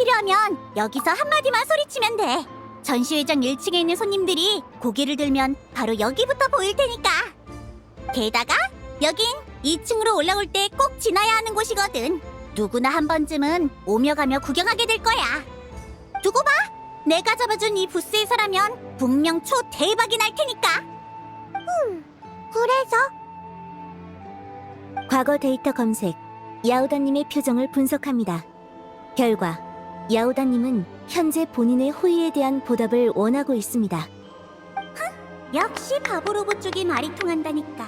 필요하면 여기서 한마디만 소리치면 돼. 전시회장 1층에 있는 손님들이 고개를 들면 바로 여기부터 보일 테니까. 게다가 여긴 2층으로 올라올 때 꼭 지나야 하는 곳이거든. 누구나 한 번쯤은 오며 가며 구경하게 될 거야. 두고 봐. 내가 잡아준 이 부스에서라면 분명 초대박이 날 테니까. 그래서? 과거 데이터 검색, 야오다님의 표정을 분석합니다. 결과, 야오다님은 현재 본인의 호의에 대한 보답을 원하고 있습니다. 역시 바보 로봇 쪽이 말이 통한다니까.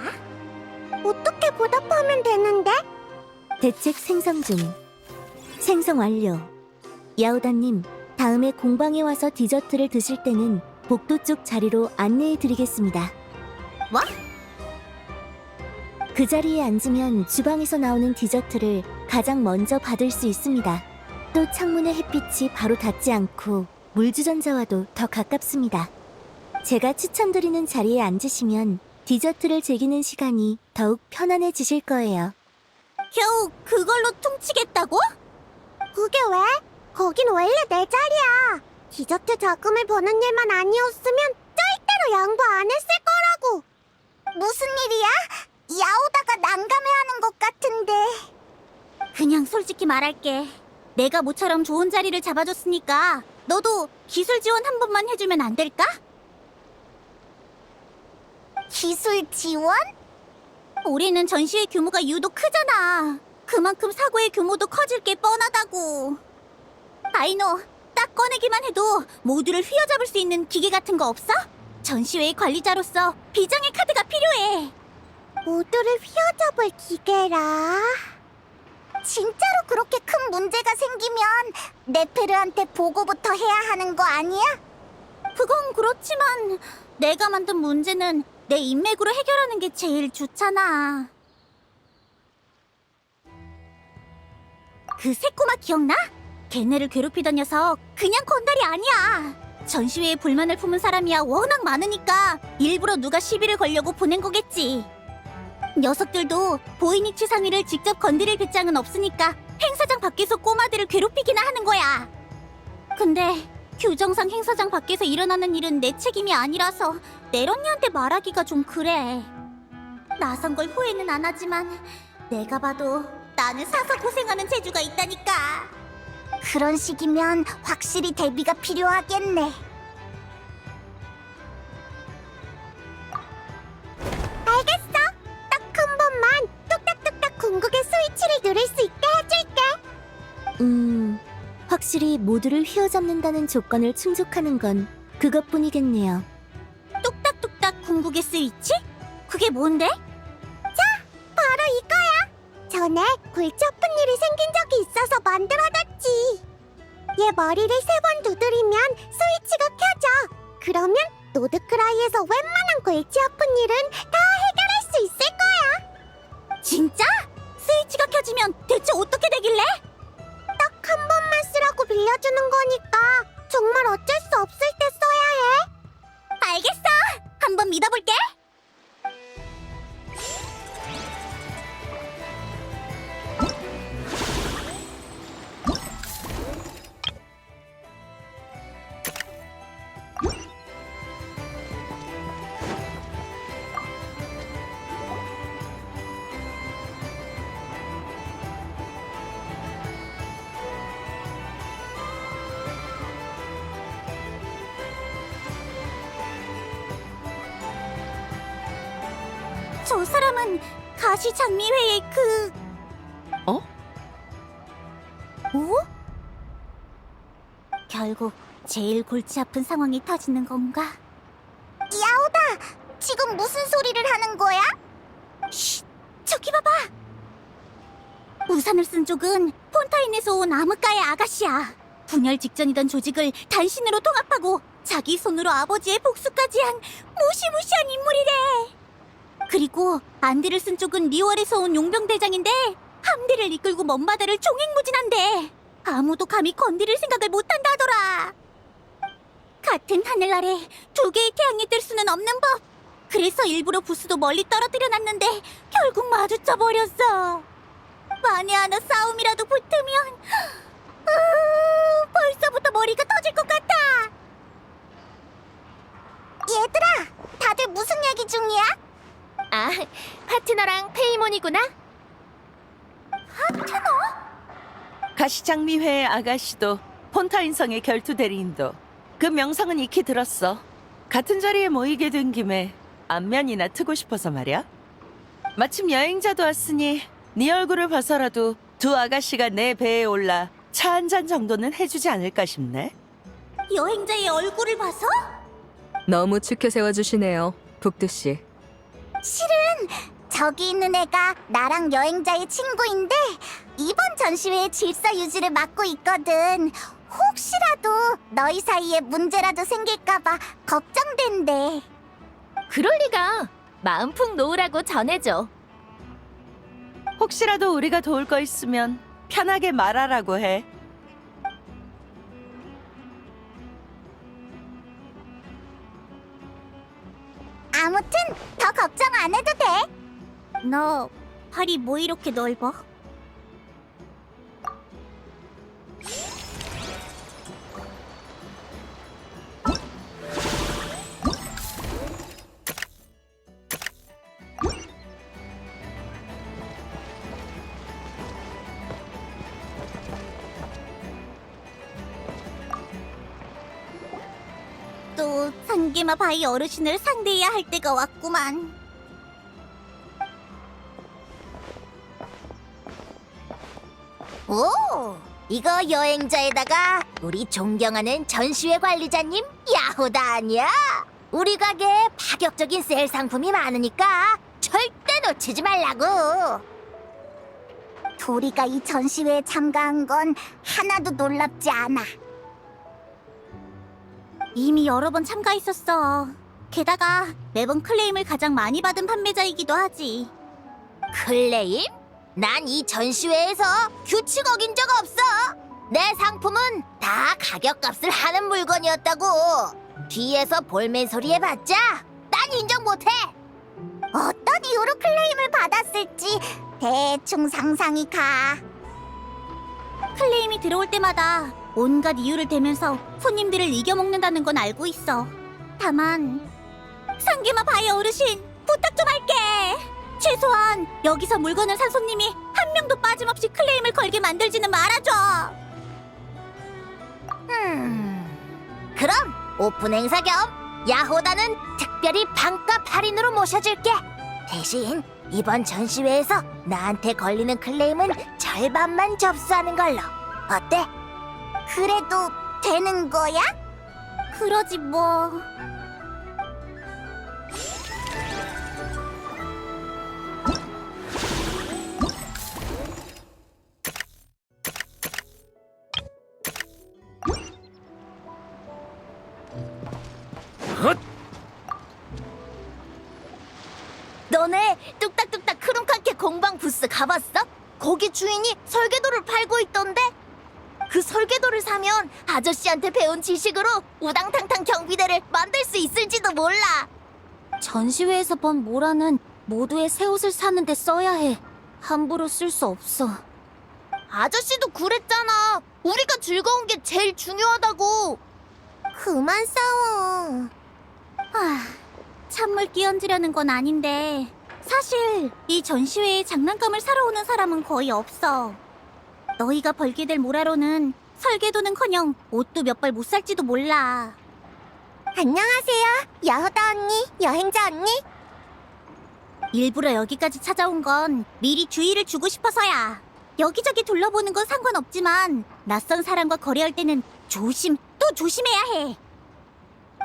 어떻게 보답하면 되는데? 대책 생성 중. 생성 완료. 야오다님, 다음에 공방에 와서 디저트를 드실 때는 복도 쪽 자리로 안내해 드리겠습니다. 뭐? 그 자리에 앉으면 주방에서 나오는 디저트를 가장 먼저 받을 수 있습니다. 또 창문의 햇빛이 바로 닿지 않고 물주전자와도 더 가깝습니다. 제가 추천드리는 자리에 앉으시면 디저트를 즐기는 시간이 더욱 편안해지실 거예요. 겨우 그걸로 퉁치겠다고? 그게 왜? 거긴 원래 내 자리야. 디저트 자금을 버는 일만 아니었으면 절대로 양보 안 했을 거라고. 무슨 일이야? 야오다가 난감해하는 것 같은데. 그냥 솔직히 말할게. 내가 모처럼 좋은 자리를 잡아줬으니까 너도 기술 지원 한 번만 해주면 안 될까? 기술 지원? 올해는 전시회 규모가 유독 크잖아. 그만큼 사고의 규모도 커질 게 뻔하다고. 아이노, 딱 꺼내기만 해도 모두를 휘어잡을 수 있는 기계 같은 거 없어? 전시회의 관리자로서 비장의 카드가 필요해. 모두를 휘어잡을 기계라. 진짜로 그렇게 큰 문제가 생기면 네페르한테 보고부터 해야 하는 거 아니야? 그건 그렇지만 내가 만든 문제는 내 인맥으로 해결하는 게 제일 좋잖아. 그 새꼬마 기억나? 걔네를 괴롭히던 녀석 그냥 건달이 아니야. 전시회에 불만을 품은 사람이야 워낙 많으니까 일부러 누가 시비를 걸려고 보낸 거겠지. 녀석들도 보이니치 상위를 직접 건드릴 배짱은 없으니까 행사장 밖에서 꼬마들을 괴롭히기나 하는 거야. 근데 규정상 행사장 밖에서 일어나는 일은 내 책임이 아니라서 내런니한테 말하기가 좀 그래. 나선 걸 후회는 안 하지만 내가 봐도 나는 사서 고생하는 재주가 있다니까. 그런 식이면 확실히 대비가 필요하겠네. 알겠어. 딱 한 번만 뚝딱뚝딱 궁극의 스위치를 누릴 수 있게 해줄게. 확실히 모두를 휘어잡는다는 조건을 충족하는 건 그것뿐이겠네요. 뚝딱뚝딱 궁극의 스위치? 그게 뭔데? 바로 이거야. 전에 골치 아픈 일이 생긴 적이 있어서 만들어놨지. 얘 머리를 3번 두드리면 스위치가 켜져. 그러면 노드크라이에서 웬만한 골치 아픈 일은 다 해결할 수 있을 거야. 진짜? 스위치가 켜지면 대체 어떻게 되길래? 딱 한 번만 쓰라고 빌려주는 거니까 정말 어쩔 수 없을 때 써야 해. 알겠어. 한번 믿어볼게. 저 사람은 가시장미회의 그... 어? 뭐? 결국 제일 골치 아픈 상황이 터지는 건가? 야오다, 지금 무슨 소리를 하는 거야? 쉿! 저기 봐봐! 우산을 쓴 쪽은 폰타인에서 온 암흑가의 아가씨야. 분열 직전이던 조직을 단신으로 통합하고 자기 손으로 아버지의 복수까지 한 무시무시한 인물이래. 그리고 안대를 쓴 쪽은 리월에서 온 용병대장인데 함대를 이끌고 먼바다를 종횡무진한데 아무도 감히 건드릴 생각을 못한다 하더라. 같은 하늘 아래 두 개의 태양이 뜰 수는 없는 법. 그래서 일부러 부스도 멀리 떨어뜨려 놨는데 결국 마주쳐 버렸어. 만에 하나 싸움이라도 붙으면 벌써부터 머리가 터질 것 같아. 얘들아, 다들 무슨 얘기 중이야? 아, 파트너랑 페이몬이구나? 가시장미회의 아가씨도 폰타인성의 결투 대리인도 그 명성은 익히 들었어. 같은 자리에 모이게 된 김에 안면이나 트고 싶어서 말이야. 마침 여행자도 왔으니 네 얼굴을 봐서라도 두 아가씨가 내 배에 올라 차 한 잔 정도는 해주지 않을까 싶네. 여행자의 얼굴을 봐서? 너무 추켜 세워주시네요, 북두 씨. 실은 저기 있는 애가 나랑 여행자의 친구인데 이번 전시회의 질서 유지를 맡고 있거든. 혹시라도 너희 사이에 문제라도 생길까봐 걱정된대. 그럴 리가. 마음 푹 놓으라고 전해줘. 혹시라도 우리가 도울 거 있으면 편하게 말하라고 해. 아무튼 더 걱정 안 해도 돼. 너 팔이 뭐 이렇게 넓어? 또 상계마 바위 어르신을 상대해야 할 때가 왔구만. 오, 이거 여행자에다가 우리 존경하는 전시회 관리자님 야호다 아니야? 우리 가게에 파격적인 세일 상품이 많으니까 절대 놓치지 말라고. 도리가 이 전시회에 참가한 건 하나도 놀랍지 않아. 이미 여러 번 참가했었어. 게다가 매번 클레임을 가장 많이 받은 판매자이기도 하지. 클레임? 난 이 전시회에서 규칙 어긴 적 없어. 내 상품은 다 가격값을 하는 물건이었다고. 뒤에서 볼멘 소리 해봤자 난 인정 못해. 어떤 이유로 클레임을 받았을지 대충 상상이 가. 클레임이 들어올 때마다 온갖 이유를 대면서 손님들을 이겨먹는다는 건 알고 있어. 다만 상계마 바위 어르신, 부탁 좀 할게. 최소한 여기서 물건을 산 손님이 한 명도 빠짐없이 클레임을 걸게 만들지는 말아줘. 그럼 오픈 행사 겸 야호다는 특별히 반값 할인으로 모셔줄게. 대신 이번 전시회에서 나한테 걸리는 클레임은 절반만 접수하는 걸로. 어때? 그래도 되는 거야? 그러지 뭐. 너네 뚝딱뚝딱 크룸카케 공방 부스 가봤어? 거기 주인이 설계도를 팔고 있던데? 그 설계도를 사면 아저씨한테 배운 지식으로 우당탕탕 경비대를 만들 수 있을지도 몰라. 전시회에서 본 모라는 모두의 새 옷을 사는데 써야 해. 함부로 쓸 수 없어. 아저씨도 그랬잖아. 우리가 즐거운 게 제일 중요하다고. 그만 싸워. 찬물 끼얹으려는 건 아닌데 사실 이 전시회에 장난감을 사러 오는 사람은 거의 없어. 너희가 벌게 될 모라로는 설계도는커녕 옷도 몇 벌 못 살지도 몰라. 안녕하세요. 여호다 언니, 여행자 언니. 일부러 여기까지 찾아온 건 미리 주의를 주고 싶어서야. 여기저기 둘러보는 건 상관없지만 낯선 사람과 거래할 때는 조심 또 조심해야 해.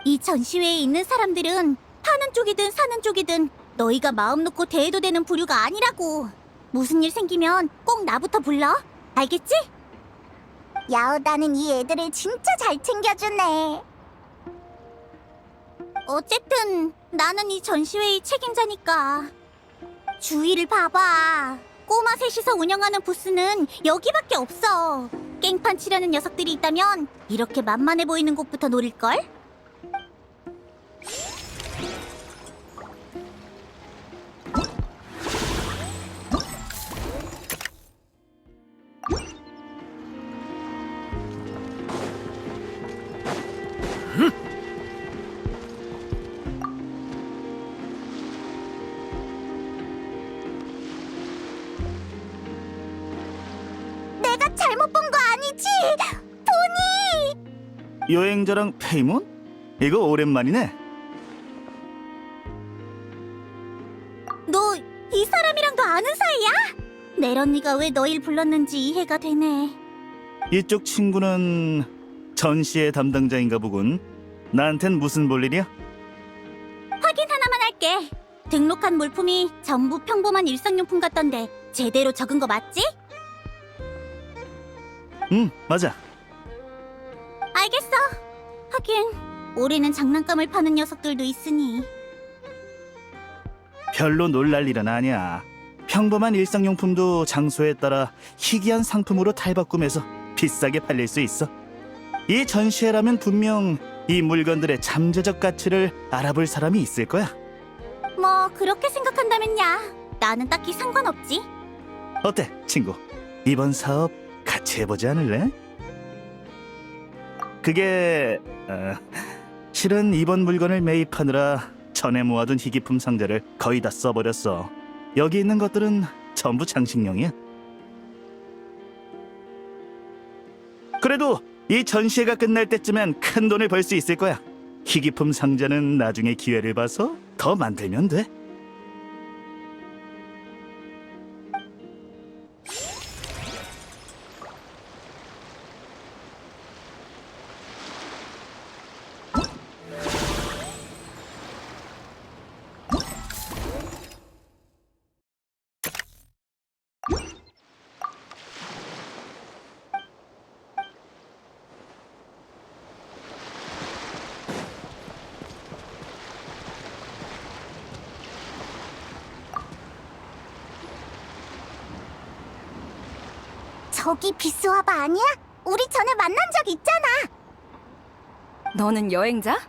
이 전시회에 있는 사람들은 파는 쪽이든 사는 쪽이든 너희가 마음 놓고 대해도 되는 부류가 아니라고. 무슨 일 생기면 꼭 나부터 불러. 알겠지? 야호다는 이 애들을 진짜 잘 챙겨주네. 어쨌든 나는 이 전시회의 책임자니까. 주위를 봐봐. 꼬마 셋이서 운영하는 부스는 여기밖에 없어. 깽판 치려는 녀석들이 있다면 이렇게 만만해 보이는 곳부터 노릴걸? 여행자랑 페이몬? 이거 오랜만이네. 너 이 사람이랑도 아는 사이야? 넬 언니가 왜 너일 불렀는지 이해가 되네. 이쪽 친구는 전시회 담당자인가 보군. 나한텐 무슨 볼일이야? 확인 하나만 할게. 등록한 물품이 전부 평범한 일상용품 같던데 제대로 적은 거 맞지? 응, 맞아. 알겠어. 하긴 올해는 장난감을 파는 녀석들도 있으니. 별로 놀랄 일은 아니야. 평범한 일상용품도 장소에 따라 희귀한 상품으로 탈바꿈해서 비싸게 팔릴 수 있어. 이 전시회라면 분명 이 물건들의 잠재적 가치를 알아볼 사람이 있을 거야. 뭐 그렇게 생각한다면야. 나는 딱히 상관없지. 어때, 친구? 이번 사업 같이 해보지 않을래? 그게... 실은 이번 물건을 매입하느라 전에 모아둔 희귀품 상자를 거의 다 써버렸어. 여기 있는 것들은 전부 장식용이야. 그래도 이 전시회가 끝날 때쯤엔 큰 돈을 벌 수 있을 거야. 희귀품 상자는 나중에 기회를 봐서 더 만들면 돼. 저기 비스와바 아니야? 우리 전에 만난 적 있잖아. 너는 여행자?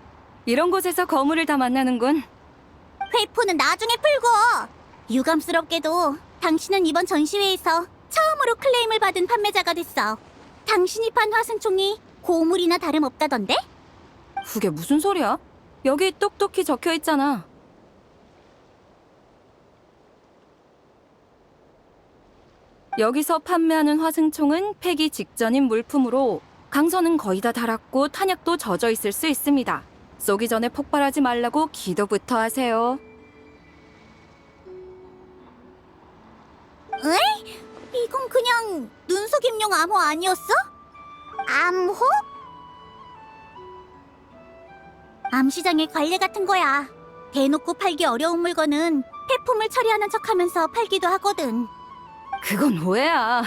이런 곳에서 거물을 다 만나는군. 회포는 나중에 풀고. 유감스럽게도 당신은 이번 전시회에서 처음으로 클레임을 받은 판매자가 됐어. 당신이 판 화승총이 고물이나 다름없다던데? 그게 무슨 소리야? 여기 똑똑히 적혀 있잖아. 여기서 판매하는 화승총은 폐기 직전인 물품으로 강선은 거의 다 닳았고 탄약도 젖어 있을 수 있습니다. 쏘기 전에 폭발하지 말라고 기도부터 하세요. 에이? 이건 그냥 눈속임용 암호 아니었어? 암호? 암시장의 관례 같은 거야. 대놓고 팔기 어려운 물건은 폐품을 처리하는 척하면서 팔기도 하거든. 그건 오해야.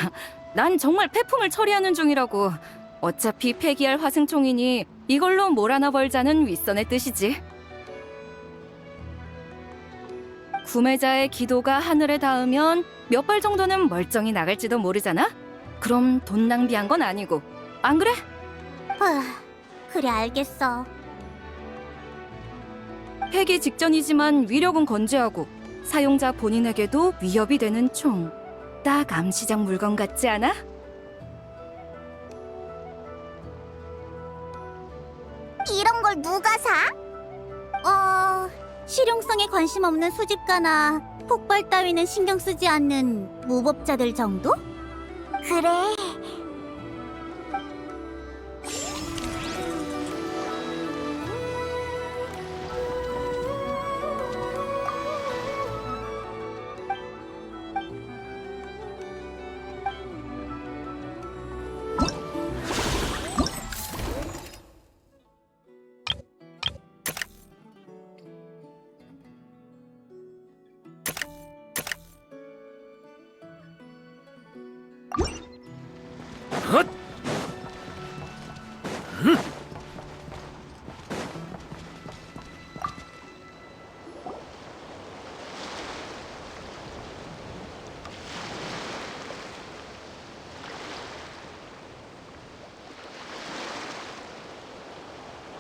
난 정말 폐품을 처리하는 중이라고. 어차피 폐기할 화승총이니 이걸로 뭘 하나 벌자는 윗선의 뜻이지. 구매자의 기도가 하늘에 닿으면 몇 발 정도는 멀쩡히 나갈지도 모르잖아? 그럼 돈 낭비한 건 아니고. 안 그래? 그래 알겠어. 폐기 직전이지만 위력은 건재하고 사용자 본인에게도 위협이 되는 총. 딱 암시장 물건 같지 않아? 이런 걸 누가 사? 실용성에 관심 없는 수집가나 폭발 따위는 신경 쓰지 않는 무법자들 정도? 그래.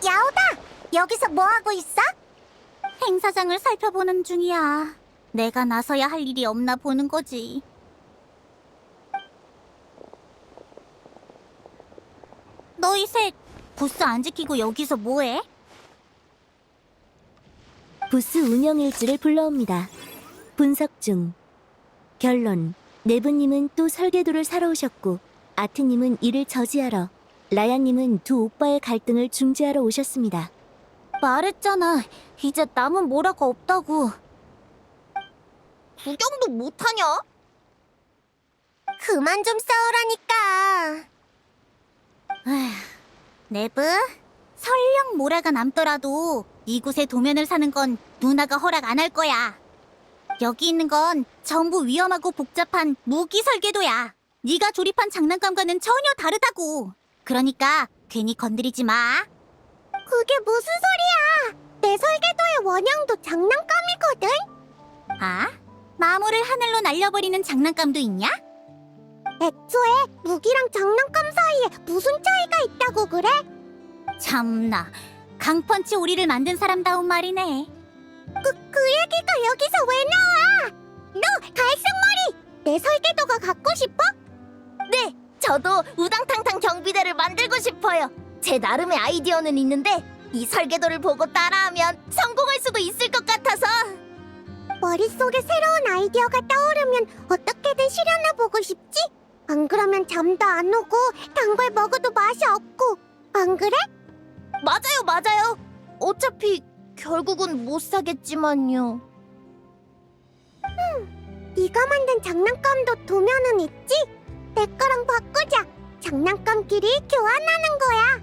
야오다! 여기서 뭐 하고 있어? 행사장을 살펴보는 중이야. 내가 나서야 할 일이 없나 보는 거지. 너희 셋 부스 안 지키고 여기서 뭐해? 부스 운영 일지를 불러옵니다. 분석 중. 결론. 네브님은 또 설계도를 사러 오셨고 아트님은 이를 저지하러 라야님은 두 오빠의 갈등을 중재하러 오셨습니다. 말했잖아. 이제 남은 뭐라고 없다고. 구경도 못하냐? 그만 좀 싸우라니까. 네브, 설령 모라가 남더라도 이곳에 도면을 사는 건 누나가 허락 안 할 거야. 여기 있는 건 전부 위험하고 복잡한 무기 설계도야. 네가 조립한 장난감과는 전혀 다르다고. 그러니까 괜히 건드리지 마. 그게 무슨 소리야? 내 설계도의 원형도 장난감이거든? 아? 나무를 하늘로 날려버리는 장난감도 있냐? 애초에 무기랑 장난감 사이에 무슨 차이가 있다고 그래? 참나, 강펀치 오리를 만든 사람다운 말이네. 그 얘기가 여기서 왜 나와? 너 갈색머리! 내 설계도가 갖고 싶어? 네, 저도 우당탕탕 경비대를 만들고 싶어요. 제 나름의 아이디어는 있는데 이 설계도를 보고 따라하면 성공할 수도 있을 것 같아서. 머릿속에 새로운 아이디어가 떠오르면 어떻게든 실현해보고 싶지? 안 그러면 잠도 안 오고 단 걸 먹어도 맛이 없고, 안 그래? 맞아요. 어차피 결국은 못 사겠지만요. 네가 만든 장난감도 도면은 있지? 내 거랑 바꾸자. 장난감끼리 교환하는 거야.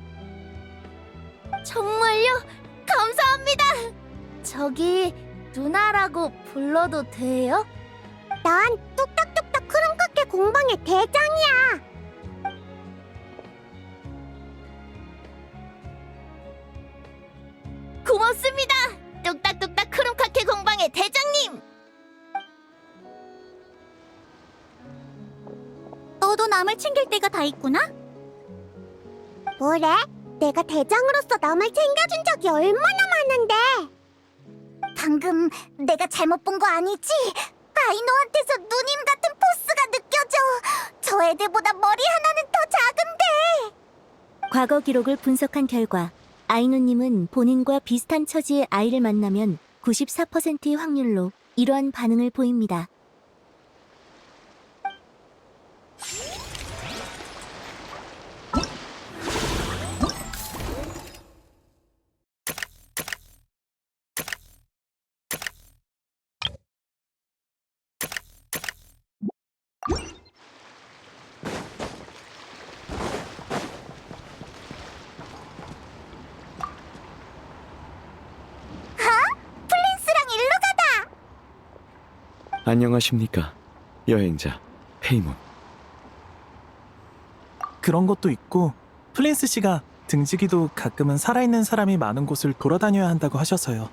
정말요? 감사합니다. 저기 누나라고 불러도 돼요? 난 뚝딱뚝딱 크롬카케 공방의 대장이야. 고맙습니다. 뚝딱뚝딱 크롬카케 공방의 대장님. 너도 남을 챙길 때가 다 있구나? 뭐래? 내가 대장으로서 남을 챙겨준 적이 얼마나 많은데. 방금 내가 잘못 본 거 아니지? 아이노한테서 누님 같은 포스가 느껴져. 저 애들보다 머리 하나는 더 작은데. 과거 기록을 분석한 결과 아이노님은 본인과 비슷한 처지의 아이를 만나면 94%의 확률로 이러한 반응을 보입니다. 플린스랑 일로 가다. 안녕하십니까, 여행자 페이몬. 그런 것도 있고 플린스 씨가 등지기도 가끔은 살아있는 사람이 많은 곳을 돌아다녀야 한다고 하셔서요.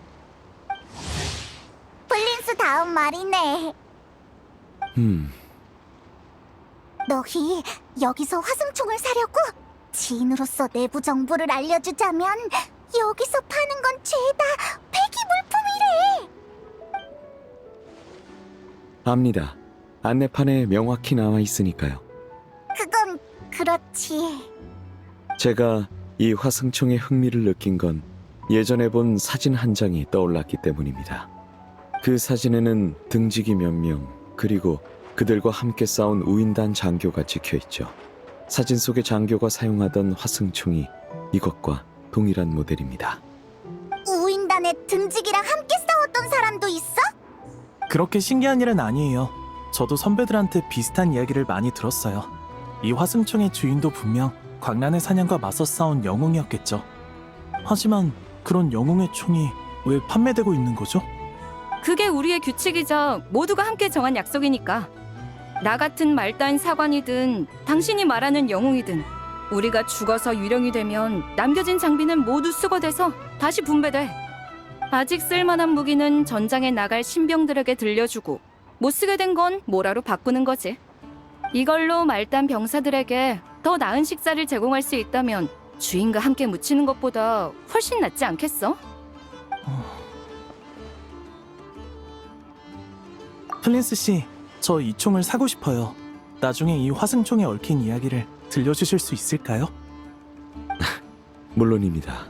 플린스 다음 말이네. 너희 여기서 화승총을 사려고? 지인으로서 내부 정보를 알려주자면 여기서 파는 건 죄다 폐기 물품이래. 압니다. 안내판에 명확히 나와 있으니까요. 그건 그렇지. 제가 이 화승총에 흥미를 느낀 건 예전에 본 사진 한 장이 떠올랐기 때문입니다. 그 사진에는 등지기 몇 명, 그리고 그들과 함께 싸운 우인단 장교가 찍혀있죠. 사진 속의 장교가 사용하던 화승총이 이것과 동일한 모델입니다. 우인단의 등지기랑 함께 싸웠던 사람도 있어? 그렇게 신기한 일은 아니에요. 저도 선배들한테 비슷한 이야기를 많이 들었어요. 이 화승총의 주인도 분명 광란의 사냥과 맞서 싸운 영웅이었겠죠. 하지만 그런 영웅의 총이 왜 판매되고 있는 거죠? 그게 우리의 규칙이자 모두가 함께 정한 약속이니까. 나 같은 말단 사관이든 당신이 말하는 영웅이든 우리가 죽어서 유령이 되면 남겨진 장비는 모두 수거돼서 다시 분배돼. 아직 쓸만한 무기는 전장에 나갈 신병들에게 들려주고 못 쓰게 된 건 모라로 바꾸는 거지. 이걸로 말단 병사들에게 더 나은 식사를 제공할 수 있다면 주인과 함께 묻히는 것보다 훨씬 낫지 않겠어? 플린스 씨, 저 이 총을 사고 싶어요. 나중에 이 화승총에 얽힌 이야기를 들려주실 수 있을까요? 물론입니다.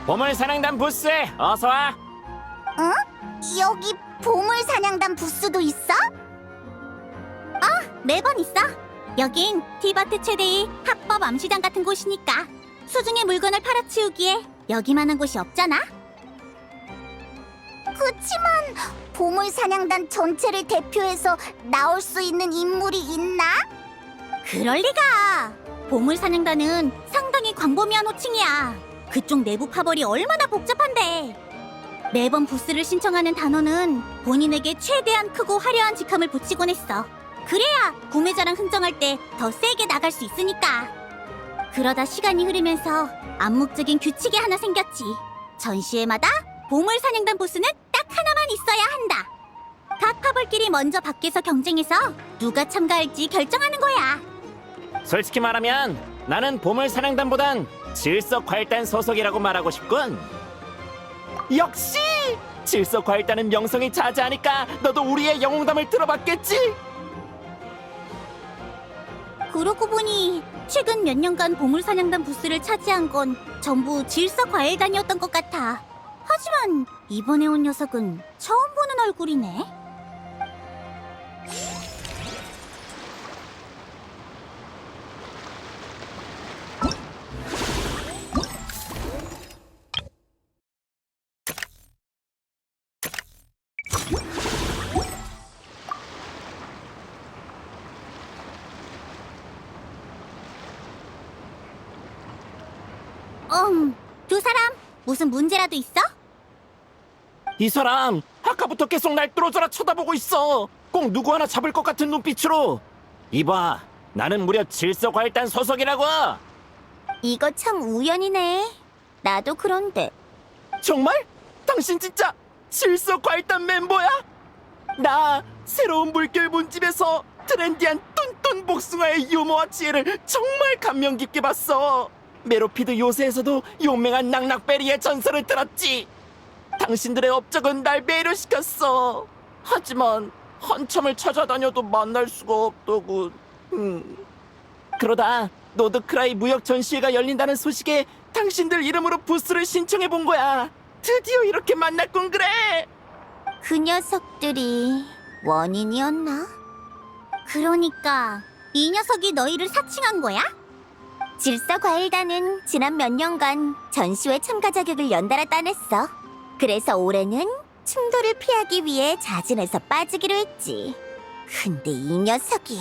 보물사냥단 부스에 어서 와. 여기 보물사냥단 부스도 있어? 매번 있어. 여긴 티바트 최대의 합법 암시장 같은 곳이니까 수중의 물건을 팔아치우기에 여기만한 곳이 없잖아. 그치만 보물사냥단 전체를 대표해서 나올 수 있는 인물이 있나? 그럴 리가. 보물사냥단은 상당히 광범위한 호칭이야. 그쪽 내부 파벌이 얼마나 복잡한데. 매번 부스를 신청하는 단원은 본인에게 최대한 크고 화려한 직함을 붙이곤 했어. 그래야 구매자랑 흥정할 때 더 세게 나갈 수 있으니까. 그러다 시간이 흐르면서 암묵적인 규칙이 하나 생겼지. 전시회마다 보물사냥단 부스는 딱 하나만 있어야 한다. 각 파벌끼리 먼저 밖에서 경쟁해서 누가 참가할지 결정하는 거야. 솔직히 말하면 나는 보물사냥단보단 질서과일단 소속이라고 말하고 싶군. 역시 질서과일단은 명성이 자자하니까 너도 우리의 영웅담을 들어봤겠지? 그러고 보니 최근 몇 년간 보물사냥단 부스를 차지한 건 전부 질서과일단이었던 것 같아. 하지만 이번에 온 녀석은 처음 보는 얼굴이네. 두 사람 무슨 문제라도 있어? 이 사람 아까부터 계속 날 뚫어져라 쳐다보고 있어. 꼭 누구 하나 잡을 것 같은 눈빛으로. 이봐, 나는 무려 질서과일단 소속이라고. 이거 참 우연이네. 나도 그런데. 정말? 당신 진짜 질서과일단 멤버야? 나 새로운 물결 문집에서 트렌디한 뚠뚠 복숭아의 유머와 지혜를 정말 감명 깊게 봤어. 메로피드 요새에서도 용맹한 낙낙베리의 전설을 들었지. 당신들의 업적은 날 매료시켰어. 하지만 한참을 찾아다녀도 만날 수가 없더군. 그러다 노드크라이 무역 전시회가 열린다는 소식에 당신들 이름으로 부스를 신청해 본 거야. 드디어 이렇게 만났군. 그래. 그 녀석들이 원인이었나? 그러니까 이 녀석이 너희를 사칭한 거야? 질서과일단은 지난 몇 년간 전시회 참가 자격을 연달아 따냈어. 그래서 올해는 충돌을 피하기 위해 자진해서 빠지기로 했지. 근데 이 녀석이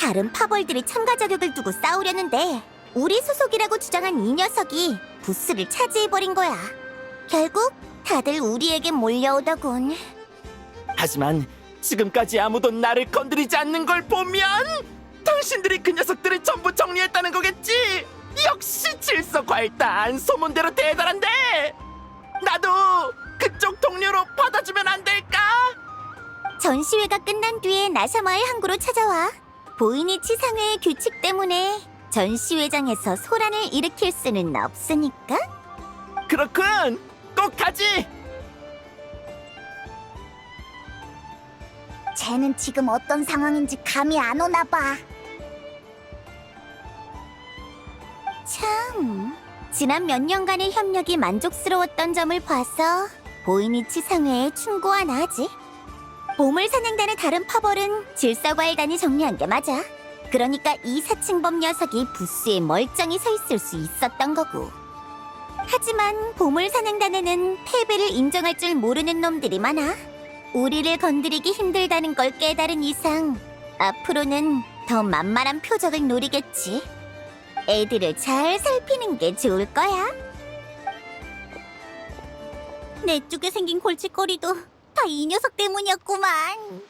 다른 파벌들이 참가 자격을 두고 싸우려는데 우리 소속이라고 주장한 이 녀석이 부스를 차지해버린 거야. 결국 다들 우리에게 몰려오더군. 하지만 지금까지 아무도 나를 건드리지 않는 걸 보면 당신들이 그 녀석들을 전부 정리했다는 거겠지. 역시 질서과일단 소문대로 대단한데. 나도 그쪽 동료로 받아주면 안 될까? 전시회가 끝난 뒤에 나샤마을 항구로 찾아와. 보이니치 상회의 규칙 때문에 전시회장에서 소란을 일으킬 수는 없으니까. 그렇군. 꼭 가지. 쟤는 지금 어떤 상황인지 감이 안 오나 봐. 참, 지난 몇 년간의 협력이 만족스러웠던 점을 봐서 보이니치 상회에 충고하나 하지. 보물사냥단의 다른 파벌은 질서과일단이 정리한 게 맞아. 그러니까 이 사칭범 녀석이 부스에 멀쩡히 서 있을 수 있었던 거고. 하지만 보물사냥단에는 패배를 인정할 줄 모르는 놈들이 많아. 우리를 건드리기 힘들다는 걸 깨달은 이상 앞으로는 더 만만한 표적을 노리겠지. 애들을 잘 살피는 게 좋을 거야. 내 쪽에 생긴 골칫거리도 다 이 녀석 때문이었구만.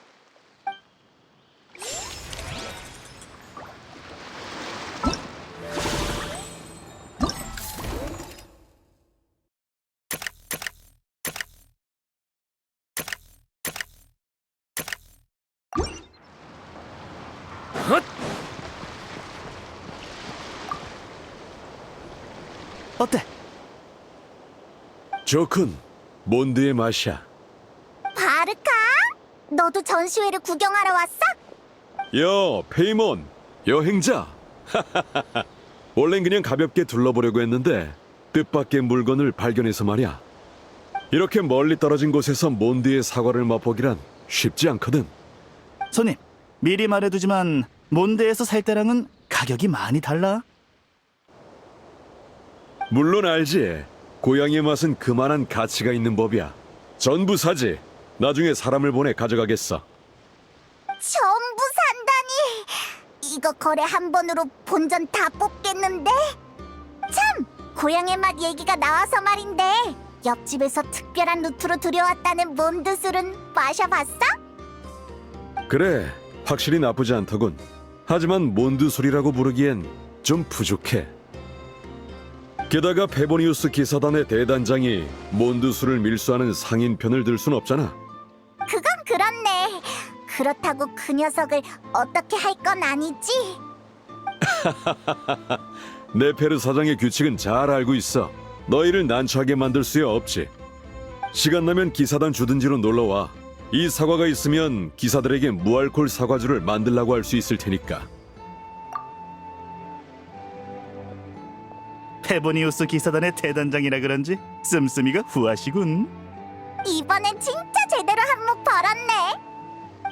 어때? 좋군. 몬드의 맛이야. 바르카? 너도 전시회를 구경하러 왔어? 야, 페이몬. 여행자. 원래는 그냥 가볍게 둘러보려고 했는데 뜻밖의 물건을 발견해서 말이야. 이렇게 멀리 떨어진 곳에서 몬드의 사과를 맛보기란 쉽지 않거든. 손님, 미리 말해두지만 몬드에서 살 때랑은 가격이 많이 달라. 물론 알지. 고양이의 맛은 그만한 가치가 있는 법이야. 전부 사지. 나중에 사람을 보내 가져가겠어. 전부 산다니. 이거 거래 한 번으로 본전 다 뽑겠는데? 참! 고향의 맛 얘기가 나와서 말인데 옆집에서 특별한 루트로 들여왔다는 몬드술은 마셔봤어? 그래, 확실히 나쁘지 않더군. 하지만 몬드술이라고 부르기엔 좀 부족해. 게다가 페보니우스 기사단의 대단장이 몬드술을 밀수하는 상인편을 들 순 없잖아. 그건 그렇네. 그렇다고 그 녀석을 어떻게 할 건 아니지? 네페르 사장의 규칙은 잘 알고 있어. 너희를 난처하게 만들 수야 없지. 시간 나면 기사단 주둔지로 놀러와. 이 사과가 있으면 기사들에게 무알콜 사과주를 만들라고 할 수 있을 테니까. 페보니우스 기사단의 대단장이라 그런지 씀씀이가 후하시군. 이번엔 진짜 제대로 한몫 벌었네.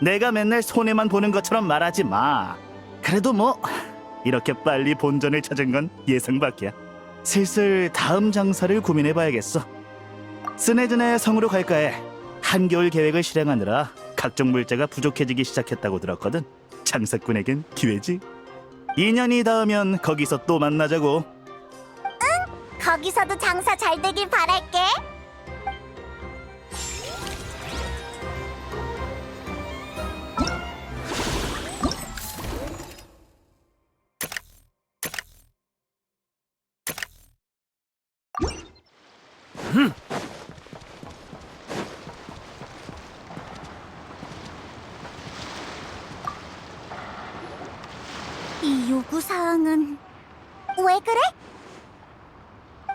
내가 맨날 손해만 보는 것처럼 말하지 마. 그래도 뭐 이렇게 빨리 본전을 찾은 건 예상 밖이야. 슬슬 다음 장사를 고민해봐야겠어. 스네드네 성으로 갈까 해. 한겨울 계획을 실행하느라 각종 물자가 부족해지기 시작했다고 들었거든. 장사꾼에겐 기회지. 2년이 닿으면 거기서 또 만나자고. 거기서도 장사 잘 되길 바랄게. 이 요구사항은 왜 그래?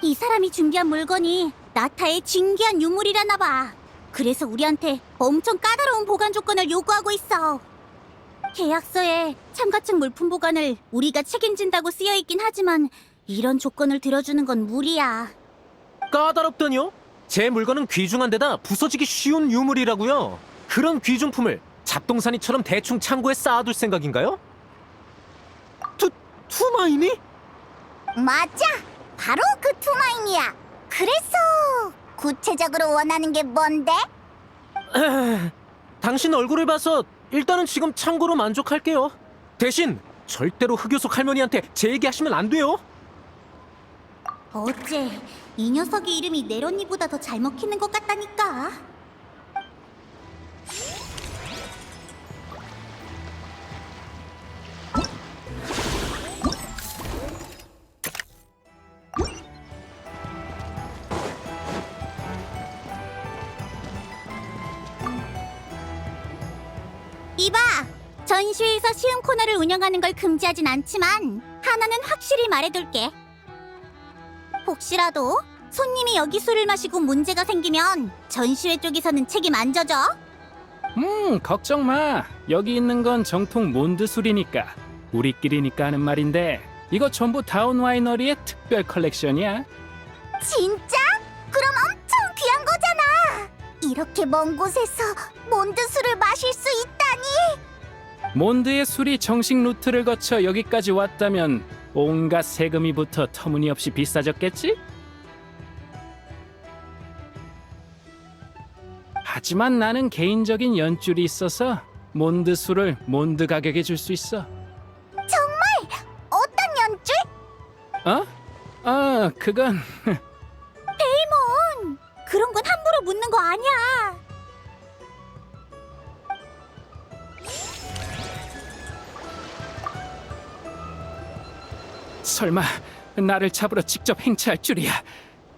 이 사람이 준비한 물건이 나타의 진귀한 유물이라나 봐. 그래서 우리한테 엄청 까다로운 보관 조건을 요구하고 있어. 계약서에 참가층 물품 보관을 우리가 책임진다고 쓰여있긴 하지만 이런 조건을 들어주는 건 무리야. 까다롭다니요? 제 물건은 귀중한 데다 부서지기 쉬운 유물이라고요. 그런 귀중품을 잡동사니처럼 대충 창고에 쌓아둘 생각인가요? 투마이니? 맞아. 바로 그 투마인이야. 그래서 구체적으로 원하는 게 뭔데? 당신 얼굴을 봐서 일단은 지금 창고로 만족할게요. 대신 절대로 흑요석 할머니한테 제 얘기하시면 안 돼요. 어째 이 녀석의 이름이 네런니보다 더 잘 먹히는 것 같다니까. 이봐! 전시회에서 시음 코너를 운영하는 걸 금지하진 않지만 하나는 확실히 말해둘게. 혹시라도 손님이 여기 술을 마시고 문제가 생기면 전시회 쪽에서는 책임 안 져줘. 걱정 마. 여기 있는 건 정통 몬드 술이니까. 우리끼리니까 하는 말인데 이거 전부 다운 와이너리의 특별 컬렉션이야. 진짜? 그럼 엄청 귀한 거잖아. 이렇게 먼 곳에서 몬드 술을 마실 수 있다니. 몬드의 술이 정식 루트를 거쳐 여기까지 왔다면 온갖 세금이 붙어 터무니없이 비싸졌겠지? 하지만 나는 개인적인 연줄이 있어서 몬드 술을 몬드 가격에 줄 수 있어. 정말? 어떤 연줄? 그건 데이몬! 그런 건 함부로 묻는 거 아니야. 설마 나를 잡으러 직접 행차할 줄이야.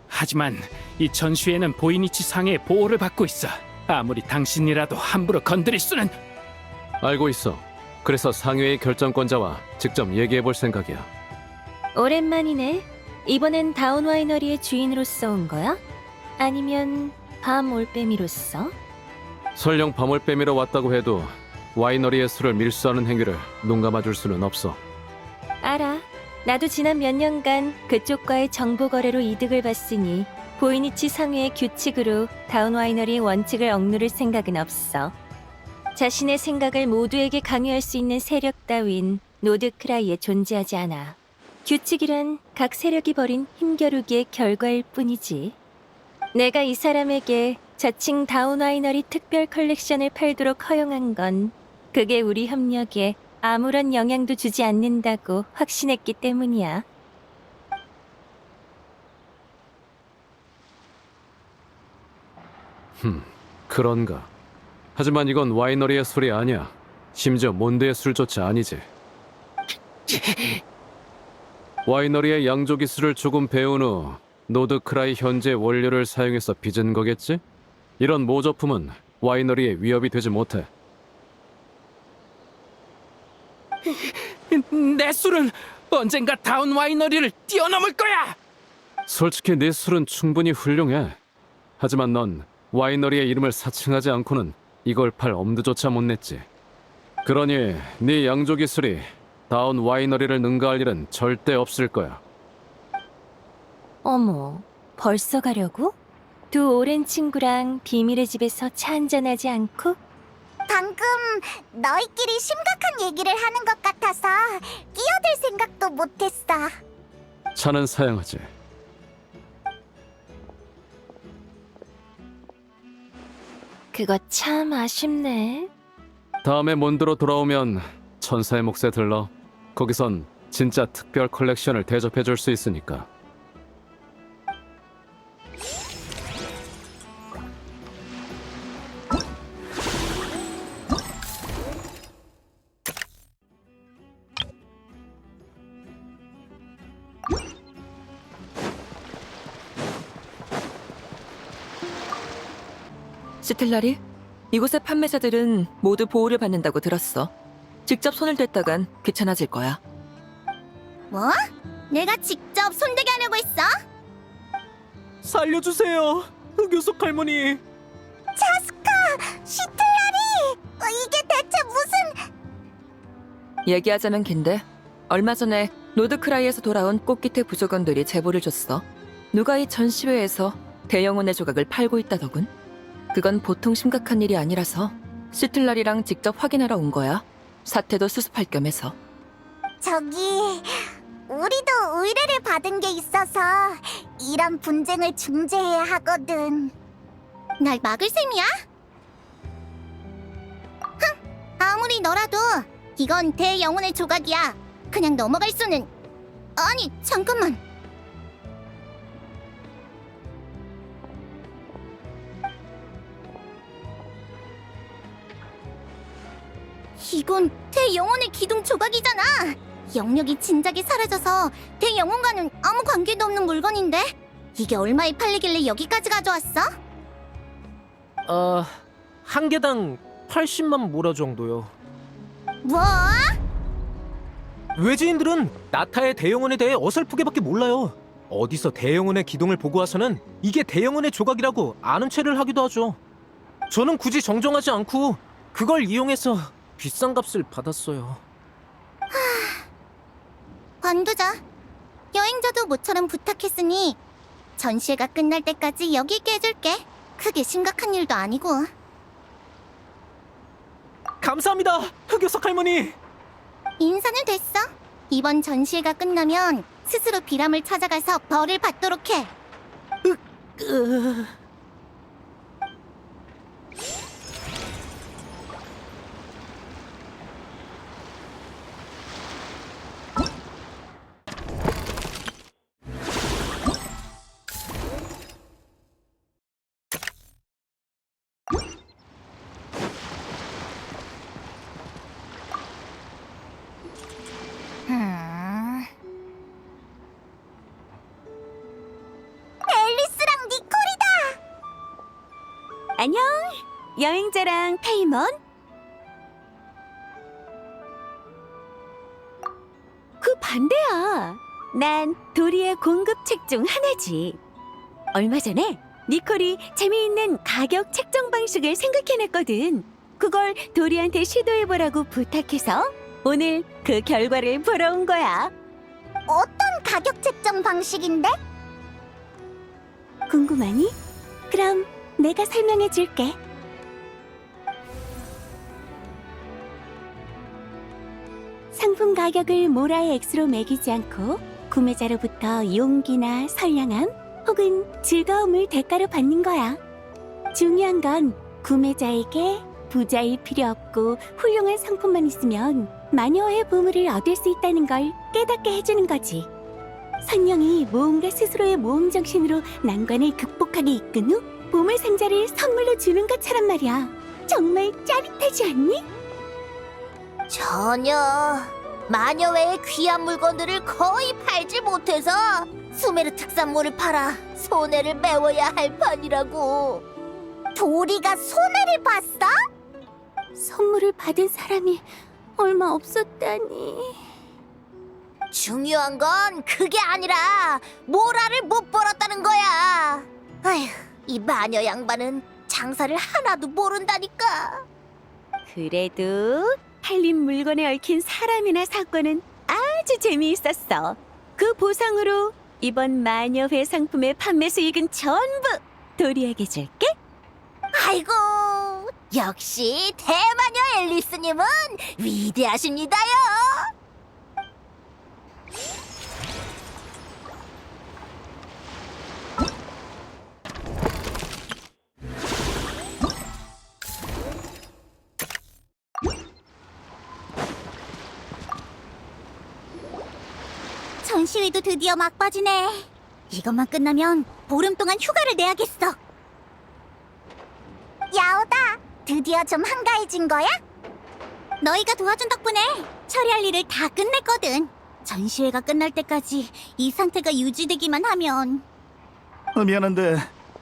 하지만 이 전시회는 보이니치 상의 보호를 받고 있어. 아무리 당신이라도 함부로 건드릴 수는. 알고 있어. 그래서 상회의 결정권자와 직접 얘기해볼 생각이야. 오랜만이네. 이번엔 다운 와이너리의 주인으로서 온 거야? 아니면 밤 올빼미로서? 설령 밤을 빼미러 왔다고 해도 와이너리의 술을 밀수하는 행위를 눈감아줄 수는 없어. 알아. 나도 지난 몇 년간 그쪽과의 정보 거래로 이득을 봤으니 보이니치 상회의 규칙으로 다운 와이너리의 원칙을 억누를 생각은 없어. 자신의 생각을 모두에게 강요할 수 있는 세력 따윈 노드크라이에 존재하지 않아. 규칙이란 각 세력이 벌인 힘겨루기의 결과일 뿐이지. 내가 이 사람에게 자칭 다운 와이너리 특별 컬렉션을 팔도록 허용한 건 그게 우리 협력에 아무런 영향도 주지 않는다고 확신했기 때문이야. 그런가. 하지만 이건 와이너리의 술이 아니야. 심지어 몬드의 술조차 아니지. 와이너리의 양조 기술을 조금 배운 후 노드크라이 현재 원료를 사용해서 빚은 거겠지? 이런 모조품은 와이너리의 위협이 되지 못해. 내 술은 언젠가 다운 와이너리를 뛰어넘을 거야. 솔직히 네 술은 충분히 훌륭해. 하지만 넌 와이너리의 이름을 사칭하지 않고는 이걸 팔 엄두조차 못 냈지. 그러니 네 양조 기술이 다운 와이너리를 능가할 일은 절대 없을 거야. 어머, 벌써 가려고? 두 오랜 친구랑 비밀의 집에서 차 한잔하지 않고? 방금 너희끼리 심각한 얘기를 하는 것 같아서 끼어들 생각도 못했어. 차는 사양하지. 그거 참 아쉽네. 다음에 몬드로 돌아오면 천사의 몫에 들러. 거기선 진짜 특별 컬렉션을 대접해 줄 수 있으니까. 스텔라리, 이곳의 판매자들은 모두 보호를 받는다고 들었어. 직접 손을 댔다간 귀찮아질 거야. 뭐? 내가 직접 손대게 하려고 했어? 살려주세요, 흑요석 할머니. 자스카, 시틀라리, 이게 대체 무슨... 얘기하자면 긴데 얼마 전에 노드크라이에서 돌아온 꽃기태 부족원들이 제보를 줬어. 누가 이 전시회에서 대영혼의 조각을 팔고 있다더군. 그건 보통 심각한 일이 아니라서 시틀라리랑 직접 확인하러 온 거야. 사태도 수습할 겸해서. 저기... 우리도 의뢰를 받은 게 있어서 이런 분쟁을 중재해야 하거든. 날 막을 셈이야? 아무리 너라도 이건 대영혼의 조각이야. 그냥 넘어갈 수는... 아니, 잠깐만. 이건 대영혼의 기둥 조각이잖아. 영역이 진작에 사라져서 대영혼과는 아무 관계도 없는 물건인데 이게 얼마에 팔리길래 여기까지 가져왔어? 한 개당 80만 모라 정도요. 뭐? 외지인들은 나타의 대영혼에 대해 어설프게밖에 몰라요. 어디서 대영혼의 기둥을 보고 와서는 이게 대영혼의 조각이라고 아는 체를 하기도 하죠. 저는 굳이 정정하지 않고 그걸 이용해서 비싼 값을 받았어요. 관두자. 여행자도 모처럼 부탁했으니 전시회가 끝날 때까지 여기 있게 해줄게. 크게 심각한 일도 아니고. 감사합니다, 흑요석 할머니. 인사는 됐어. 이번 전시회가 끝나면 스스로 비람을 찾아가서 벌을 받도록 해. 앨리스랑 니콜이다. 안녕, 여행자랑 페이먼. 그 반대야. 난 도리의 공급책 중 하나지. 얼마 전에 니콜이 재미있는 가격 책정 방식을 생각해냈거든. 그걸 도리한테 시도해보라고 부탁해서 오늘 그 결과를 보러 온 거야. 어떤 가격 책정 방식인데? 궁금하니? 그럼 내가 설명해 줄게. 상품 가격을 모라의 액수로 매기지 않고 구매자로부터 용기나 선량함 혹은 즐거움을 대가로 받는 거야. 중요한 건 구매자에게 부자일 필요 없고 훌륭한 상품만 있으면 마녀의 보물을 얻을 수 있다는 걸 깨닫게 해주는 거지. 선영이 모험가 스스로의 모험 정신으로 난관을 극복하게 이끈 후 보물 상자를 선물로 주는 것처럼 말이야. 정말 짜릿하지 않니? 전혀. 마녀 외의 귀한 물건들을 거의 팔지 못해서 수메르 특산물을 팔아 손해를 메워야 할 판이라고. 도리가 손해를 봤어? 선물을 받은 사람이 얼마 없었다니. 중요한 건 그게 아니라 모라를 못 벌었다는 거야. 아휴, 이 마녀 양반은 장사를 하나도 모른다니까. 그래도 팔린 물건에 얽힌 사람이나 사건은 아주 재미있었어. 그 보상으로 이번 마녀회 상품의 판매 수익은 전부 도리에게 줄게. 아이고, 역시 대마녀 앨리스님은 위대하십니다요. 전시회도 드디어 막바지네. 이것만 끝나면 보름 동안 휴가를 내야겠어. 야오다, 드디어 좀 한가해진 거야? 너희가 도와준 덕분에 처리할 일을 다 끝냈거든. 전시회가 끝날 때까지 이 상태가 유지되기만 하면. 미안한데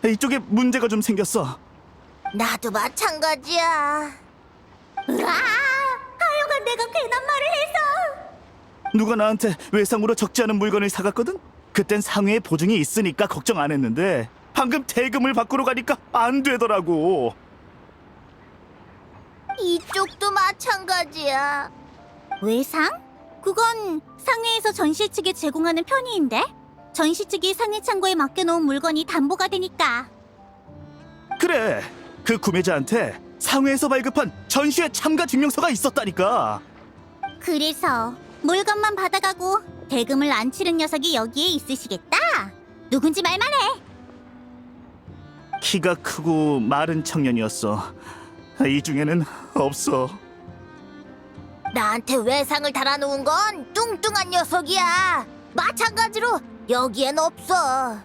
이쪽에 문제가 좀 생겼어. 나도 마찬가지야. 으아! 하여간 내가 괜한 말을 해서. 누가 나한테 외상으로 적지 않은 물건을 사갔거든? 그땐 상회에 보증이 있으니까 걱정 안 했는데 방금 대금을 받고로 가니까 안 되더라고. 이쪽도 마찬가지야. 외상? 그건 상회에서 전시 측에 제공하는 편의인데? 전시 측이 상회 창고에 맡겨놓은 물건이 담보가 되니까. 그래, 그 구매자한테 상회에서 발급한 전시회 참가 증명서가 있었다니까. 그래서 물건만 받아가고 대금을 안 치른 녀석이 여기에 있으시겠다? 누군지 말만 해. 키가 크고 마른 청년이었어. 이 중에는 없어. 나한테 외상을 달아놓은 건 뚱뚱한 녀석이야. 마찬가지로 여기엔 없어.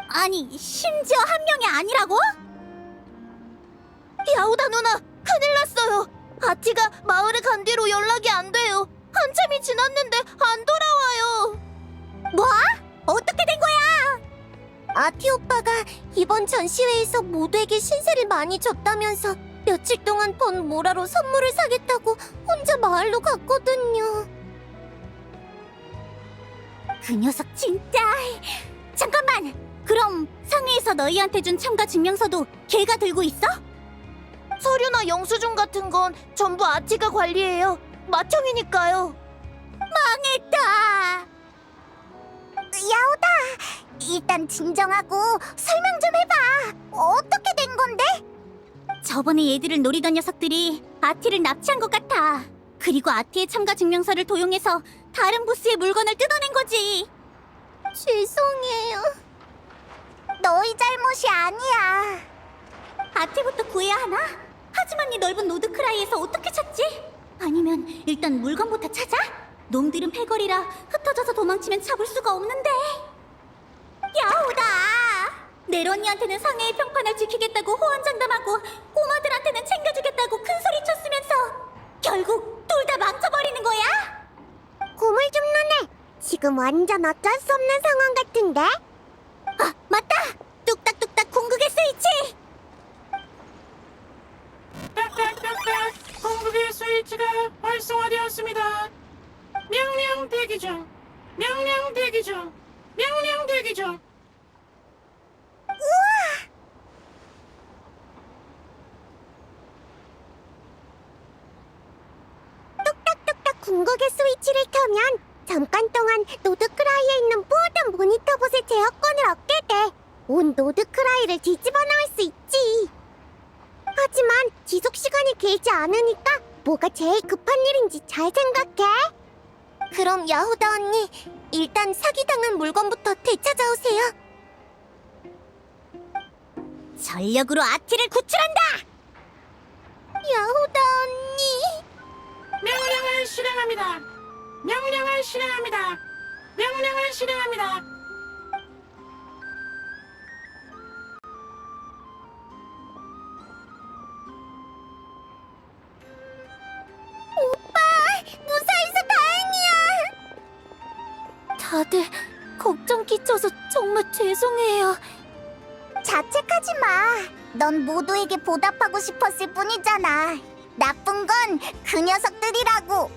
아니, 심지어 한 명이 아니라고? 야오다 누나, 큰일 났어요. 아티가 마을에 간 뒤로 연락이 안 돼요. 한참이 지났는데 안 돌아와요. 뭐? 어떻게 된 거야? 아티 오빠가 이번 전시회에서 모두에게 신세를 많이 졌다면서 며칠 동안 번 모라로 선물을 사겠다고 혼자 마을로 갔거든요. 그 녀석 진짜. 잠깐만. 그럼 상회에서 너희한테 준 참가 증명서도 걔가 들고 있어? 서류나 영수증 같은 건 전부 아티가 관리해요. 마청이니까요. 망했다. 야오다, 일단 진정하고 설명 좀 해봐. 어떻게 된 건데? 저번에 얘들을 노리던 녀석들이 아티를 납치한 것 같아. 그리고 아티의 참가 증명서를 도용해서 다른 부스의 물건을 뜯어낸 거지. 죄송해요. 너희 잘못이 아니야. 아티부터 구해야 하나? 하지만 이 넓은 노드크라이에서 어떻게 찾지? 아니면 일단 물건부터 찾아? 놈들은 패거리라 흩어져서 도망치면 잡을 수가 없는데. 야오다! 네런이한테는 상해의 평판을 지키겠다고 호언장담하고 꼬마들한테는 챙겨주겠다고 큰소리 쳤으면서 결국 둘 다 망쳐버리는 거야? 고물 좀 누네. 지금 완전 어쩔 수 없는 상황 같은데? 아, 맞다! 뚝딱뚝딱 궁극의 스위치! 딱딱딱딱 공급의 스위치가 활성화되었습니다. 명령 대기 중. 명령 대기 중. 명령 대기 중. 뚝딱뚝딱 궁극의 스위치를 켜면 잠깐 동안 노드크라이에 있는 모든 모니터봇의 제어권을 얻게 돼. 온 노드크라이를 뒤집어 놓을 수 있지. 하지만 지속 시간이 길지 않으니까 뭐가 제일 급한 일인지 잘 생각해. 그럼 야호다 언니, 일단 사기당한 물건부터 되찾아오세요. 전력으로 아티를 구출한다! 야호다 언니. 명령을 실행합니다. 명령을 실행합니다. 명령을 실행합니다. 무사해서 다행이야. 다들 걱정 끼쳐서 정말 죄송해요. 자책하지 마. 넌 모두에게 보답하고 싶었을 뿐이잖아. 나쁜 건 그 녀석들이라고.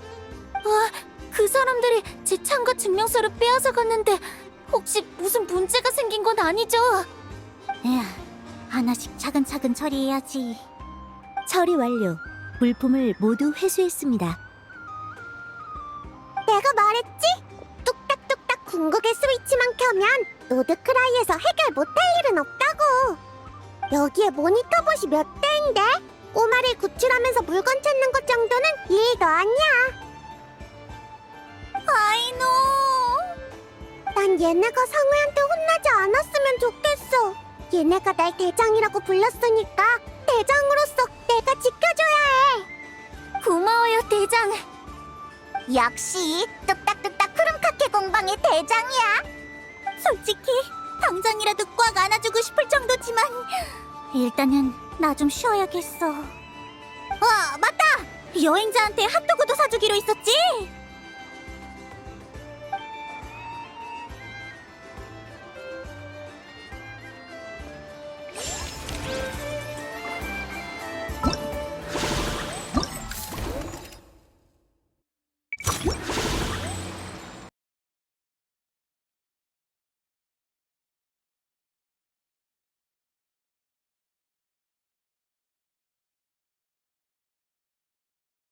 그 사람들이 제 참가 증명서를 빼앗아 갔는데 혹시 무슨 문제가 생긴 건 아니죠? 에휴, 하나씩 차근차근 처리해야지. 처리 완료. 물품을 모두 회수했습니다. 내가 말했지? 뚝딱뚝딱 궁극의 스위치만 켜면 노드크라이에서 해결 못할 일은 없다고. 여기에 모니터봇이 몇 대인데? 꼬마를 구출하면서 물건 찾는 것 정도는 일도 아니야. 아이노. 난 얘네가 상우한테 혼나지 않았으면 좋겠어. 얘네가 날 대장이라고 불렀으니까 대장으로서 내가 지켜줘야 해. 고마워요, 대장. 역시 뚝딱뚝딱 크름카케 공방의 대장이야. 솔직히 당장이라도 꽉 안아주고 싶을 정도지만 일단은 나 좀 쉬어야겠어. 맞다! 여행자한테 핫도그도 사주기로 했었지?